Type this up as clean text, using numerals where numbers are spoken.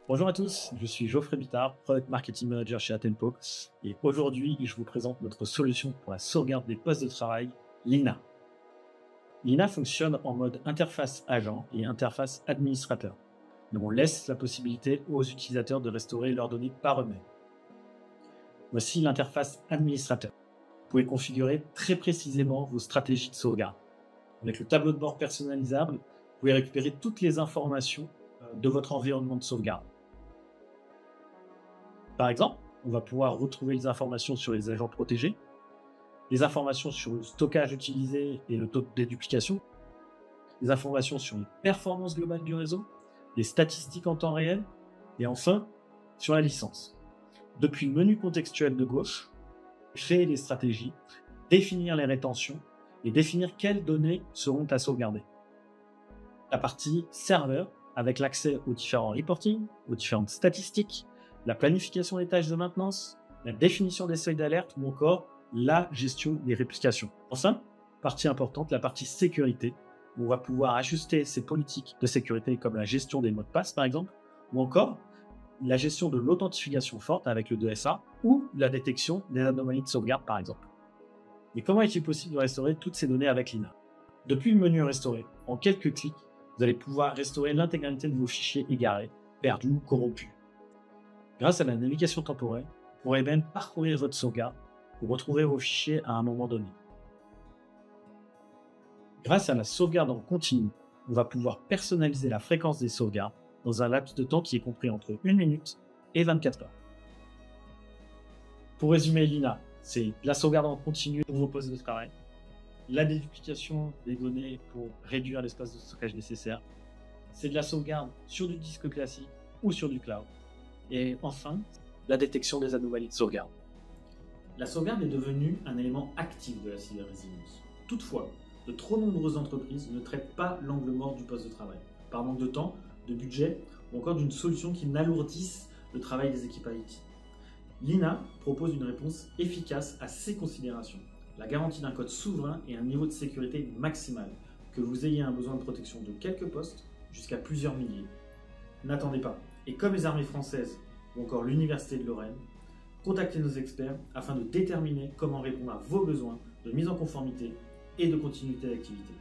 Bonjour à tous, je suis Geoffrey Bittard, Product Marketing Manager chez Atempo, et aujourd'hui, je vous présente notre solution pour la sauvegarde des postes de travail, Lina. Lina fonctionne en mode interface agent et interface administrateur. Donc on laisse la possibilité aux utilisateurs de restaurer leurs données par eux-mêmes. Voici l'interface administrateur. Vous pouvez configurer très précisément vos stratégies de sauvegarde. Avec le tableau de bord personnalisable, vous pouvez récupérer toutes les informations de votre environnement de sauvegarde. Par exemple, on va pouvoir retrouver les informations sur les agents protégés, les informations sur le stockage utilisé et le taux de déduplication, les informations sur les performances globales du réseau, les statistiques en temps réel, et enfin, sur la licence. Depuis le menu contextuel de gauche, créer les stratégies, définir les rétentions et définir quelles données seront à sauvegarder. La partie serveur, avec l'accès aux différents reporting, aux différentes statistiques, la planification des tâches de maintenance, la définition des seuils d'alerte ou encore la gestion des réplications. Enfin, partie importante, la partie sécurité, où on va pouvoir ajuster ces politiques de sécurité comme la gestion des mots de passe par exemple, ou encore la gestion de l'authentification forte avec le 2FA ou la détection des anomalies de sauvegarde par exemple. Mais comment est-il possible de restaurer toutes ces données avec Lina? Depuis le menu Restaurer, en quelques clics, vous allez pouvoir restaurer l'intégralité de vos fichiers égarés, perdus ou corrompus. Grâce à la navigation temporelle, vous pourrez même parcourir votre sauvegarde pour retrouver vos fichiers à un moment donné. Grâce à la sauvegarde en continu, on va pouvoir personnaliser la fréquence des sauvegardes dans un laps de temps qui est compris entre 1 minute et 24 heures. Pour résumer Lina, c'est la sauvegarde en continu pour vos postes de travail, la déduplication des données pour réduire l'espace de stockage nécessaire, c'est de la sauvegarde sur du disque classique ou sur du cloud, et enfin, la détection des anomalies de sauvegarde. La sauvegarde est devenue un élément actif de la cyber-résilience. Toutefois, de trop nombreuses entreprises ne traitent pas l'angle mort du poste de travail, par manque de temps, de budget ou encore d'une solution qui n'alourdisse le travail des équipes IT. Lina propose une réponse efficace à ces considérations, la garantie d'un code souverain et un niveau de sécurité maximal, que vous ayez un besoin de protection de quelques postes jusqu'à plusieurs milliers. N'attendez pas, et comme les armées françaises ou encore l'Université de Lorraine, contactez nos experts afin de déterminer comment répondre à vos besoins de mise en conformité et de continuité d'activité.